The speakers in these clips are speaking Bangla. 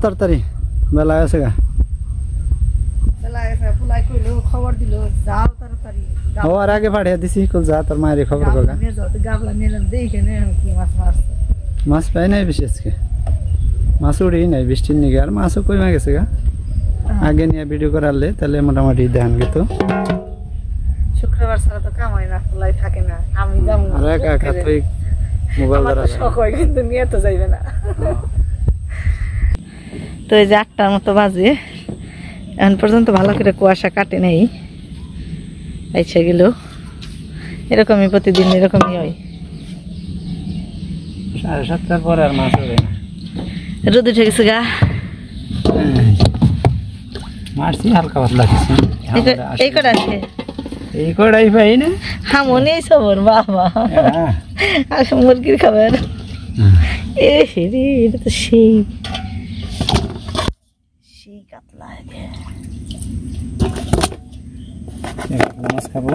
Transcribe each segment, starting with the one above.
তাড়াতাড়ি বেলা আছে গা পুলাই কইলো খবর দিল যাও তাড়াতাড়ি ও আর আগে পাঠিয়ে দিছি কল যা তোর মায়ের খবর কগা গাবলা নিলাম দেখে নে কি মাছ মারছে মাছ পাই নাই বেশি আজকে মাছ উড়ি নাই বৃষ্টির নিগে আর মাছও কমে গেছে গা আগে নিয়ে ভিডিও করালে তাহলে মোটামুটি ধান গেতো শুক্রবার ছাড়া তো কামাই না পুলাই থাকে না আমি যাবো আর একা একা তুই মোবাইল ধরা শখ হয় কিন্তু নিয়ে তো যাইবে না তো এই যে 8টার মতো বাজে এখন পর্যন্ত ভালো করে কুয়াশা কাটে নেই আইসা গেল এরকমই প্রতিদিন এরকমই হয় 7:30 পরে আর মাছ হবে না রোদ উঠে গেছে গা মারছি হালকা পাতলা কিছু এই কটা আছে এই কড়াই পাই না হামনি এই সবর বাবা আসলে মুরগির খাবার এ রে এটা তো সেই কাতলা মাছ খাবো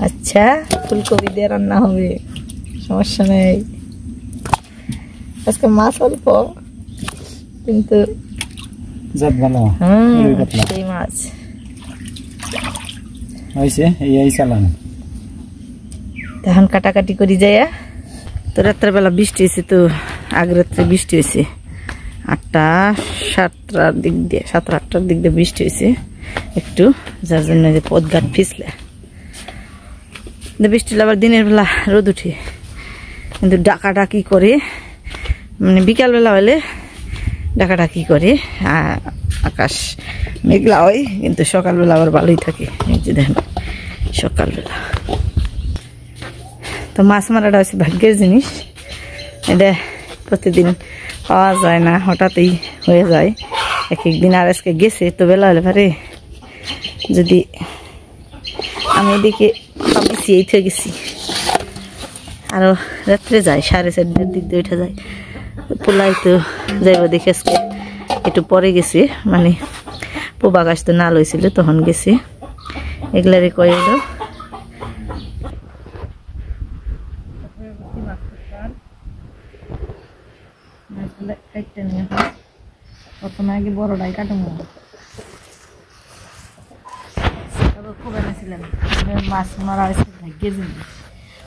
আচ্ছা ফুলকপি দিয়ে রান্না হবে সমস্যা নেই আজকে মাছ অল্প কিন্তু জাত ভালো সেই মাছ হয়েছে এই চালান তখন কাটাকাটি করি যায় তো রাত্রেবেলা বৃষ্টি হয়েছে তো আগ রাত্রে বৃষ্টি হয়েছে 8-7টার দিক দিয়ে 7-8টার দিক দিয়ে বৃষ্টি হয়েছে একটু যার জন্য যে পথঘাট পিছলে বৃষ্টি আবার দিনের বেলা রোদ উঠে কিন্তু ডাকাডাকি করে মানে বিকালবেলা হলে ডাকাডাকি করে আকাশ মেঘলা হয় কিন্তু সকালবেলা আবার ভালোই থাকে এই যে দেখেন সকালবেলা তো মাছ মারাটা হচ্ছে ভাগ্যের জিনিস এটা প্রতিদিন পাওয়া যায় না হঠাৎই হয়ে যায় এক একদিন আর আজকে গেছে তো বেলা হলে পারে যদি আমি এদিকে ভাবছি এই থেকে গেছি আরও রাত্রে যায় 4:30টার দিক দিয়ে উঠে যায় পোলাই তো যাইব দেখে আজকে একটু পরে গেছি মানে পোবা গাছ তো নাল হয়েছিল তখন গেছি এগুলারে কয়ে এলো প্রথমে আগে বড়টাই কাটবো খুব এনেছিলাম মাছ মারা হয়েছে ভাগ্যে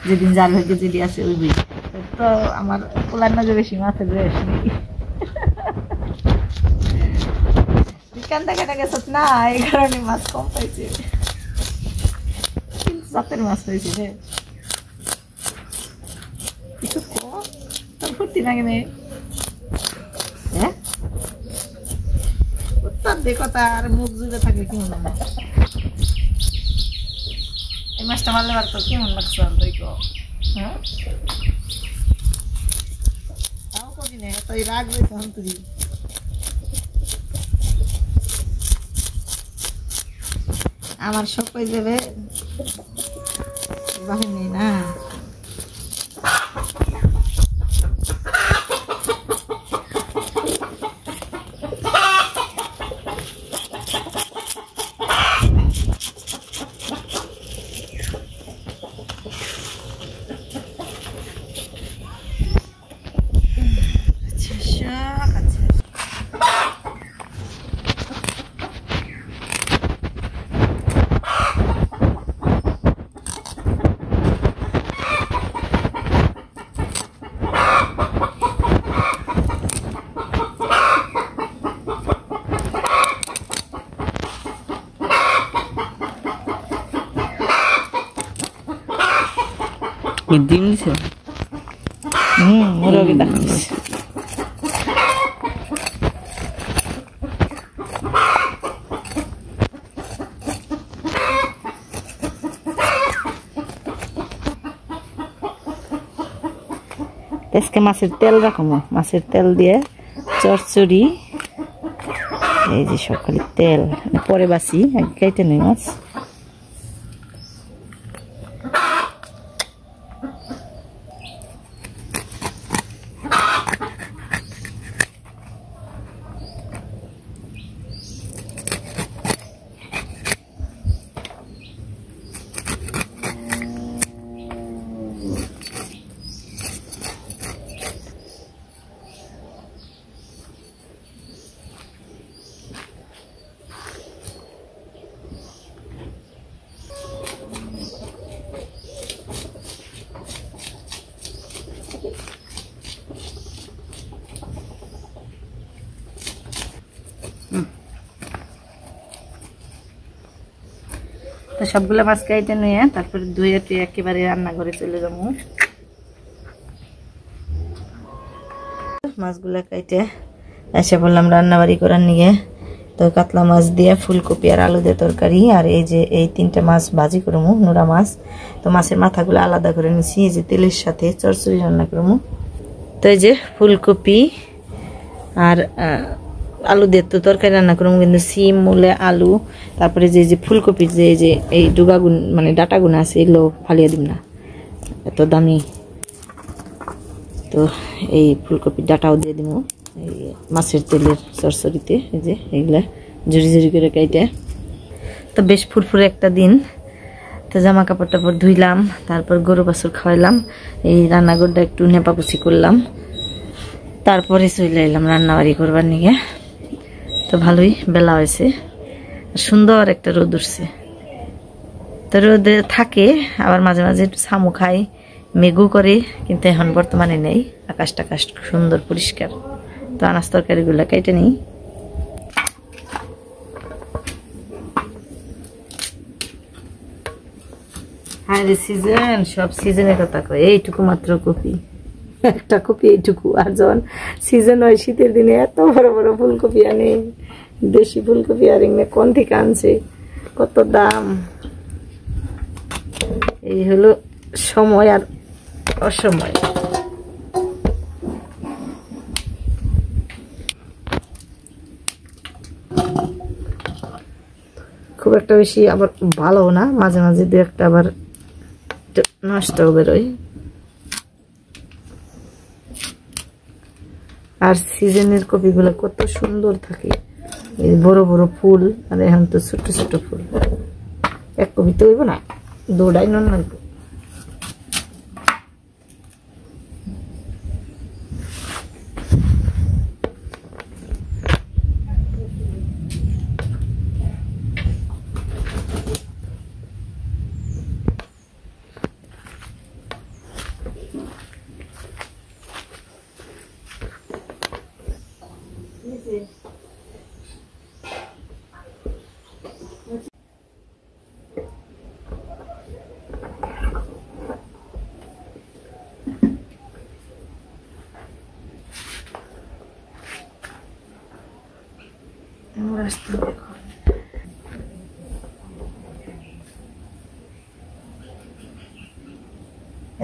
যেদিন জাল ভাগ্যে যেটি আছে ওই বই তো আমার পোলার না যে বেশি মাছের বেশ নেই বিকান দেখাটা গেছে না এই কারণে মাছ কম পাইছে কিন্তু জাতের মাছ পাইছে রে কিছু তোর ফুর্তি লাগে নেই হ্যাঁ উত্তর দেখো তার মুখ জুড়ে থাকে কেমন এই মাছটা মারলে পারতো কেমন লাগছে আর দেখো হ্যাঁ তাও কবি না তাই রাগ রয়েছে তুই আমার সব হয়ে যাবে বাহিনী না ডিম দিছে মুরগি ডাকছে আজকে মাছের তেল রাখবো মাছের তেল দিয়ে চচ্চড়ি এই যে সকালে তেল পরে বাসি আগে খাইতে নেই মাছ তো সবগুলো মাছ কেটে নিয়ে তারপরে ধুয়ে টুয়ে একেবারে রান্নাঘরে চলে যাবো। মাছগুলো কেটে এসে বললাম রান্নাবাড়ি করার নিয়ে। তো কাতলা মাছ দিয়ে ফুলকপি আর আলু দিয়ে তরকারি, আর এই যে এই 3টা মাছ ভাজি করবো, নোরা মাছ। তো মাছের মাথাগুলো আলাদা করে নিচ্ছি, এই যে তেলের সাথে চচ্চড়ি রান্না করবো। তো এই যে ফুলকপি আর আলু দিয়ে তো তরকারি রান্না করবো, কিন্তু সিম মূলে আলু তারপরে যে ফুলকপির যে এই ডুগাগুন মানে ডাটাগুলো আছে এগুলো ফালিয়ে দিব না, এত দামি। তো এই ফুলকপির ডাটাও দিয়ে দিব এই মাছের তেলের চরচড়িতে, এই যে এইগুলা ঝুড়ি ঝুড়ি করে কেটে। তো বেশ ফুরফুরে একটা দিন। তো জামা কাপড় টাপড় ধুইলাম, তারপর গরু বাছুর খাওয়াইলাম, এই রান্নাঘরটা একটু নেপাকুচি করলাম, তারপরে চলে এলাম রান্নাবাড়ি করবার নিয়ে। তো ভালোই বেলা হয়েছে, সুন্দর একটা রোদ উঠছে। তো রোদে থাকে আবার মাঝে মাঝে একটু ছামু খাই, মেঘু করে, কিন্তু এখন বর্তমানে নেই। আকাশটা সুন্দর পরিষ্কার। তো আনাজ তরকারিগুলো কেটে নিই। হ্যাঁ রে সিজন, সব সিজনের কথা কয়। এইটুকু মাত্র কপি, একটা কপি এইটুকু। আর যখন সিজন হয় শীতের দিনে এত বড় বড় ফুলকপি আনে, দেশি ফুলকপি, আর এমনি কোন থেকে আনছে, কত দাম। এই হলো সময় আর অসময়। খুব একটা বেশি আবার ভালো না, মাঝে মাঝে দু একটা আবার নষ্টও বেরোয়। আর সিজনের কপিগুলো কত সুন্দর থাকে, এই বড় বড় ফুল, আর এখন তো ছোট ছোট ফুল। এক কপি তো হইব না, দৌড়াই নন লাগবে।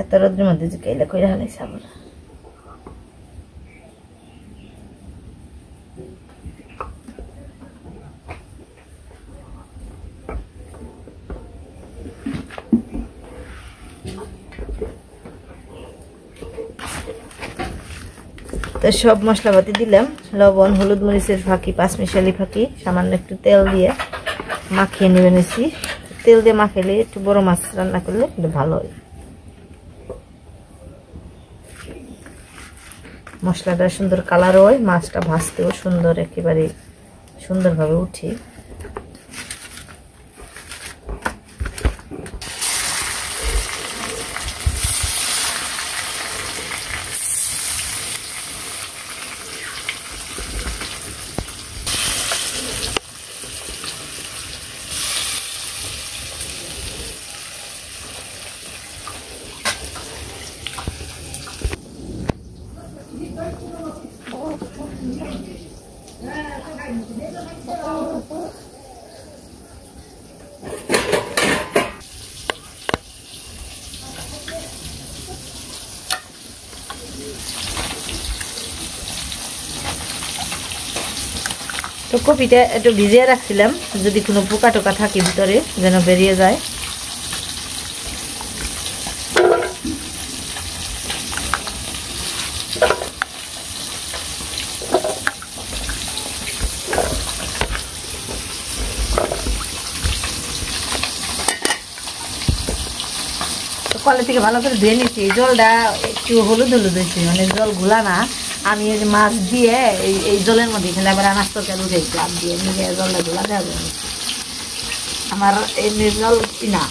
এত রোদ্রের মধ্যে যে কেলা কইরা হালাইছে আবার। তো সব মশলাপাতি দিলাম, লবণ, হলুদ, মরিচের ফাঁকি, পাঁচমিশালি ফাঁকি, সামান্য একটু তেল দিয়ে মাখিয়ে নিয়ে নিয়েছি। তেল দিয়ে মাখাইলে একটু বড় মাছ রান্না করলে একটু ভালো হয়। মশলাটা সুন্দর কালার হয়, মাছটা ভাজতেও সুন্দর, একেবারে সুন্দরভাবে উঠে। তো কপিটা একটু ভিজিয়ে রাখছিলাম, যদি কোনো পোকা টোকা থাকে ভিতরে যেন বেরিয়ে যায়। কলে থেকে ভালো করে ধুয়ে নিচ্ছি, জলটা একটু হলুদ হলুদ হয়েছে, মানে জল ঘোলা না। আমি এই যে মাছ দিয়ে এই জলের মধ্যে খেলে আবার আনাজ তরকারি উঠেছি, আম দিয়ে নিজে জলটা ঘোলা দেওয়া যায়। আমার এমনি জল না,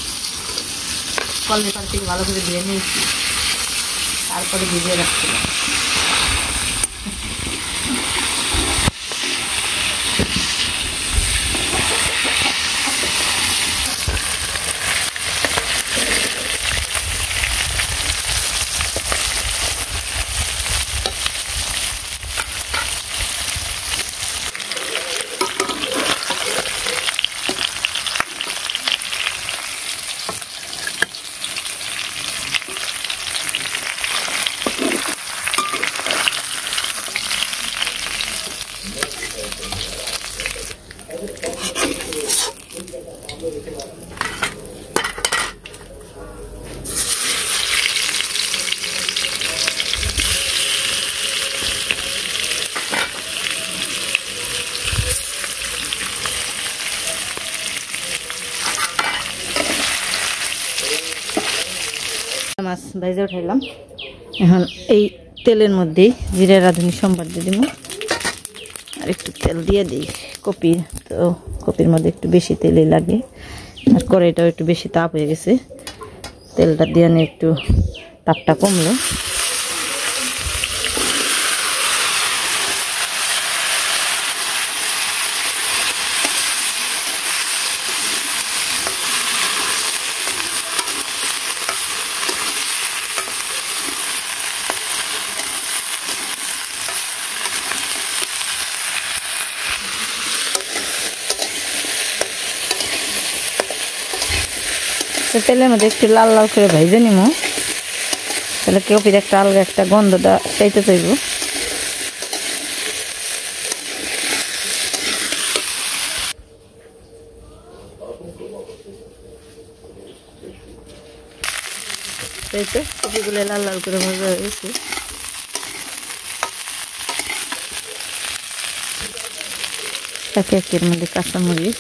কল থেকে ভালো করে ধুয়ে নিয়েছি, তারপরে ভিজিয়ে রাখছিলাম। মাছ ভেজে উঠাইলাম। এখন এই তেলের মধ্যেই জিরা রাঁধুনি সম্বার দিয়ে দিব। আর একটু তেল দিয়ে দিই। কপি তো কপির মধ্যে একটু বেশি তেলই লাগে, আর কড়াইটাও একটু বেশি তাপ হয়ে গেছে। তেলটা দিয়ে নিয়ে একটু তাপটা কমলো। তেলের মধ্যে একটু লাল লাল করে ভেজে নিব, তাহলে কপির একটা আলগা একটা গন্ধটা চাইতে চাইব। কপিগুলো লাল লাল করে ভাজা হয়ে গেছে। একে একের মধ্যে কাঁচামরিচ,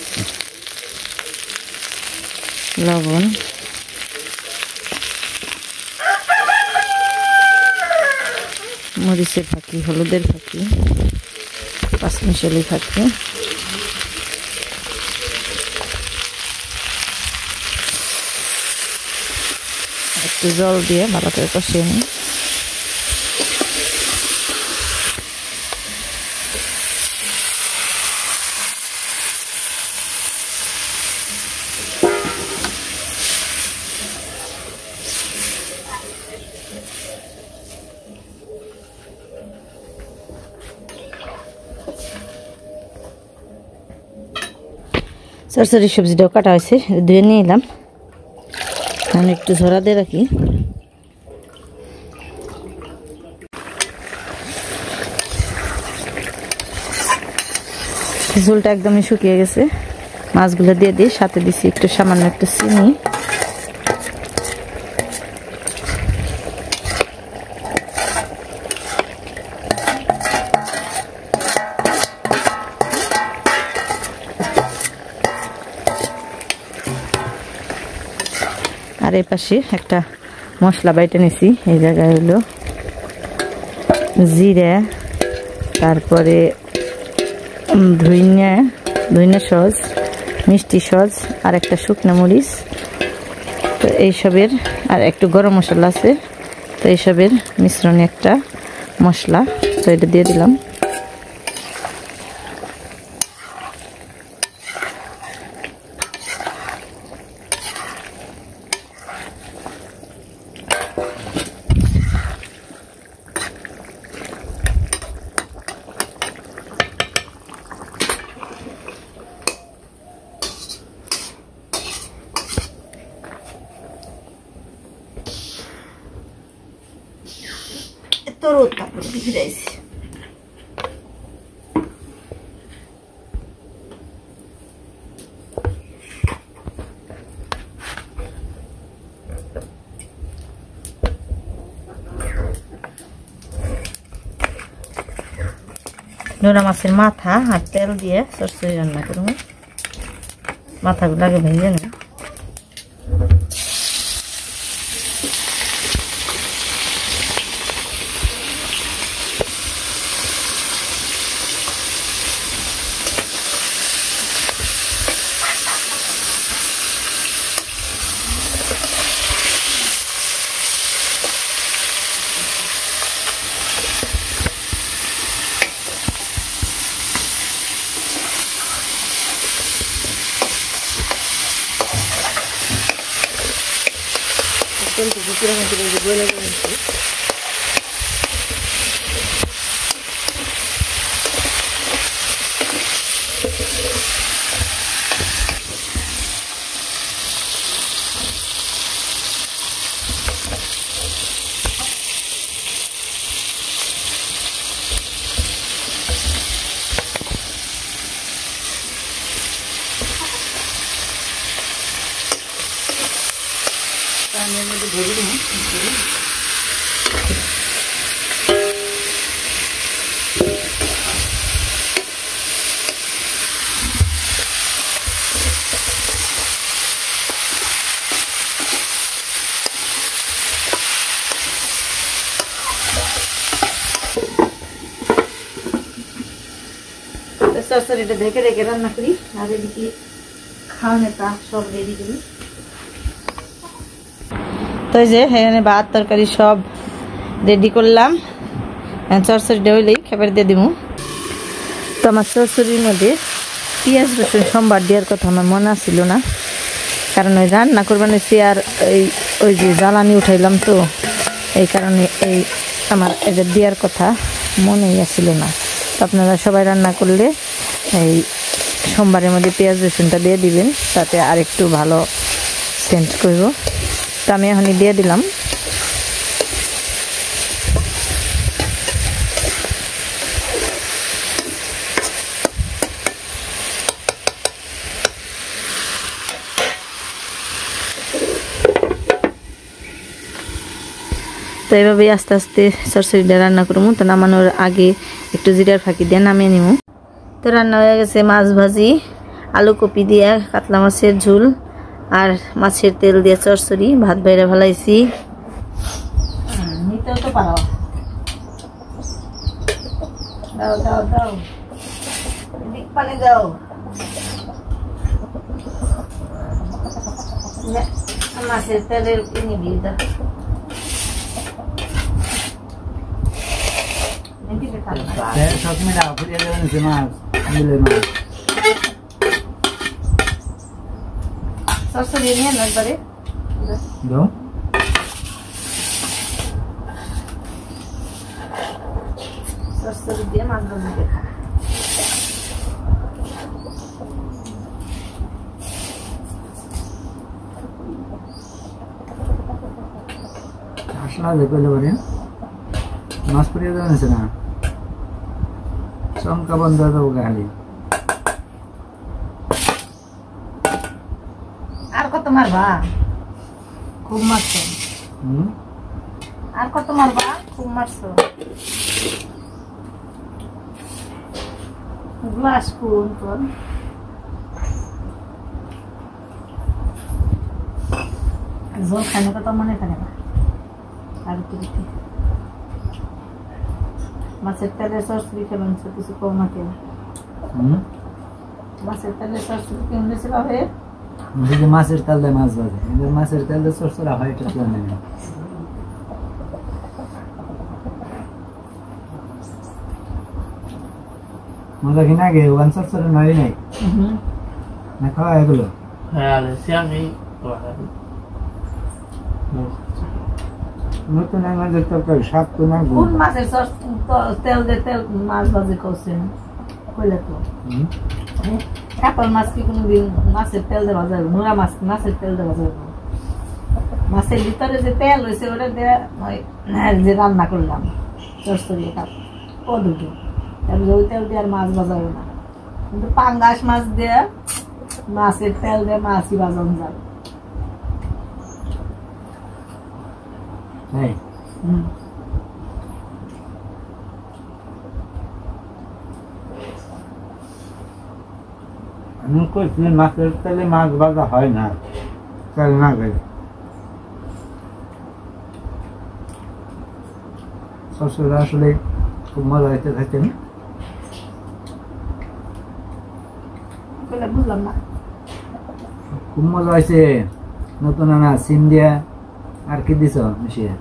লবণ, মরিচের ফাঁকি, হলুদের ফাঁকি, পাঁচমিশালি ফাঁকি, একটু জল দিয়ে ভালো করে কষিয়ে নিই। সরসরি সবজিটাও কাটা হয়েছে, ধুয়ে নিয়ে এলাম। আমি একটু ঝরা দিয়ে রাখি। ঝোলটা একদমই শুকিয়ে গেছে। মাছগুলো দিয়ে দিই, সাথে দিচ্ছি একটু সামান্য একটু চিনি, আর এই পাশে একটা মশলা বাইটে নিছি। এই জায়গায় হলো জিরা, তারপরে ধইনা সস, মিষ্টি সস, আর একটা শুকনো মরিচ। তো এইসবের আর একটু গরম মশলা আছে। তো এইসবের মিশ্রণে একটা মশলা, তো এটা দিয়ে দিলাম। রোদ তারপরে ভিজাইছি। নোনা মাছের মাথা আর তেল দিয়ে সরষে রান্না করবো। মাথাগুলো আগে ভেজে নেব। সরসরিটা ঢেকে রেখে রান্না করি আর এদিকে খাওয়ানোটা সব রেডি করি। তো এই যে এখানে ভাত তরকারি সব রেডি করলাম, চরচড়িটা হইলেই খেপার দিয়ে দিব। তো আমার চরচড়ির মধ্যে পেঁয়াজ রসুন সোমবার দেওয়ার কথা আমার মনে আসছিল না, কারণ ওই রান্না করবানিছি আর ওই যে জ্বালানি উঠাইলাম, তো এই কারণে এই আমার এটা দেওয়ার কথা মনেই আসছিল না। তো আপনারা সবাই রান্না করলে এই সোমবারের মধ্যে পেঁয়াজ রসুনটা দিয়ে দিবেন, তাতে আর একটু ভালো সেন্ট করব। তো আমি এখনই দিয়ে দিলাম। তো এইভাবেই আস্তে আস্তে চরচড়িটা রান্না করবো। তো নামানোর আগে একটু জিরার ফাঁকি দিয়ে নামিয়ে নিব। তো রান্না হয়ে গেছে মাছ ভাজি, আলু কপি দিয়ে কাতলা মাছের ঝোল আর মাছের তেল দিয়ে চরচড়ি, ভাত বাইরে ভালাইছি। নিতেও তো পারো, দাও দাও দাও, এদিক পানি দাও। মাছের তেলের নিবি দাও। চরচড়ি নিয়ে না একবারে চরচড়ি দিয়ে মাছ ভাজি দিয়ে খাও। আসলা দেখলে বলে মাছ পরিয়ে দেওয়া না, চমকা বন্ধ দেবো গাড়ি। আর কত মারবা? খুব মারছো। আর কত মারবা? খুব মারছো। গ্লাস কোন কোন ঝোল খানে কত মনে থাকে না। আর কি মাছের তেলের চরচড়ি খেলাম, কিছু কম না কেন? মাছের তেলের চরচড়ি কিনেছিল হবে। মাছের তেল দেয় মাছ ভাজে, মাছের তেল দিয়ে চরচড়া হয়, এটা তো নেই। মজা কি না গে ওখান চরচড়া নয় নাই না খাওয়া এগুলো। নতুন মাছের তরকারি স্বাদ তো না। কোন মাছের তেল দিয়ে তেল মাছ ভাজি করছেন কইলে তো? কাতল মাছ কি কোনদিন মাছের তেল দিয়ে ভাজা হবে? নোরা মাছ মাছের তেল দিয়ে ভাজা হবে? মাছের ভিতরে যে তেল হয়েছে ওটা দিয়ে যে রান্না করলাম চরচড়ি দুটো, তারপরে ওই তেল দিয়ে আর মাছ ভাজা হবে না। কিন্তু পাঙ্গাস মাছ দিয়ে মাছের তেল দিয়ে মাছই ভাজানো যাবে। আমি কইছি মাছের তেলে মাছ ভাজা হয় না, তেল না গাই। চরচড়ি আসলে খুব মজা হইতে থাকে। বুঝলাম না, খুব মজা হয়েছে। নতুন আনা সিম দিয়া আর কি দিছ মিশিয়ে?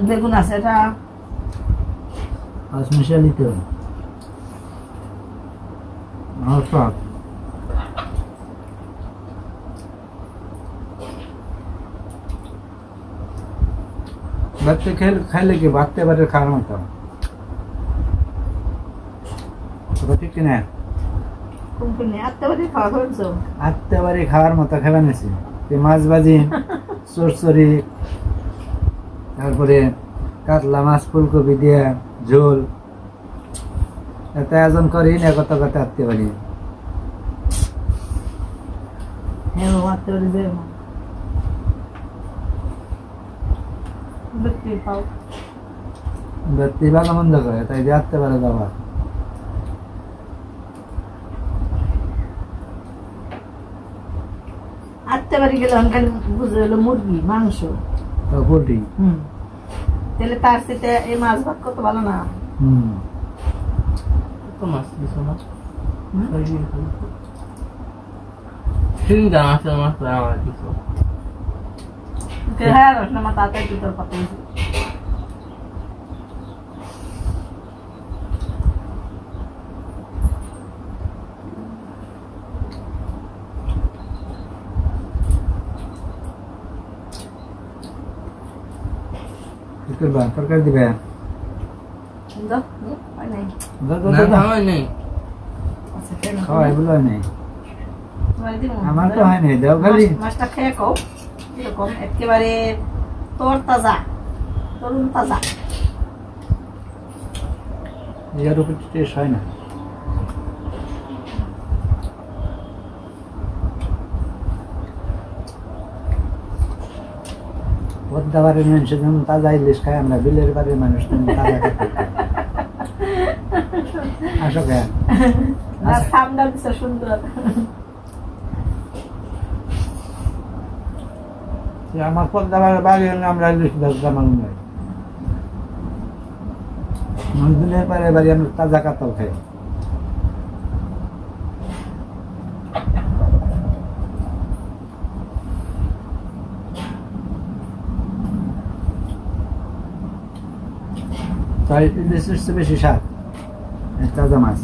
বেগুন আছে, এটা মিশিয়ে দিতে হবে। বাচ্চা খাইলে কি বাড়তে পারে খাওয়ার মতো? ঠিক কিনা? আত্তে বাড়ি খাওয়ার মতো খাবে নিছি। মাছ ভাজি, চরচড়ি, তারপরে কাতলা মাছ ফুলকপি দিয়ে ঝোল এত আয়োজন করি না কত কথা আনতে পারি হ্যাঁ মারতে পারি যে দেখতে পাও ব্যক্তি ভালো মন্দ করে তাই যে আনতে পারে বাবা আটতে বাড়ি গেলে অনকাল বুঝে হলো মুরগি মাংস পোল্ট্রি তাহলে তার সাথে এই মাছ ভাত কত ভালো না কত মাছ দিছো না সিঙ্গা মাছের মাছ আমার দিছো হ্যাঁ রসনা মা তাড়াতাড়ি তোর পাতা কি করবা তরকারি দিবে হয় নাই খাওয়াই বলো নেই আমার তো হয় নাই দেও খালি মাছটা খেয়ে খাও এরকম একেবারে তরতাজা তরুণ তাজা এর উপর টেস্ট হয় না পদ্মাবাড়ির মানুষ যেমন তাজা ইলিশ খায় আমরা বিলের বাড়ির মানুষ তেমন তাজা খেতে আসো কেন সামনা দিছে সুন্দর আমার পদ্মাবাড়ির বাড়ি হলে আমরা ইলিশ ব্যবসা মানুষ নয় বিলের পারে বাড়ি আমরা তাজা কাতল খাই তাই ইলিশের চেয়ে বেশি স্বাদ তাজা মাছ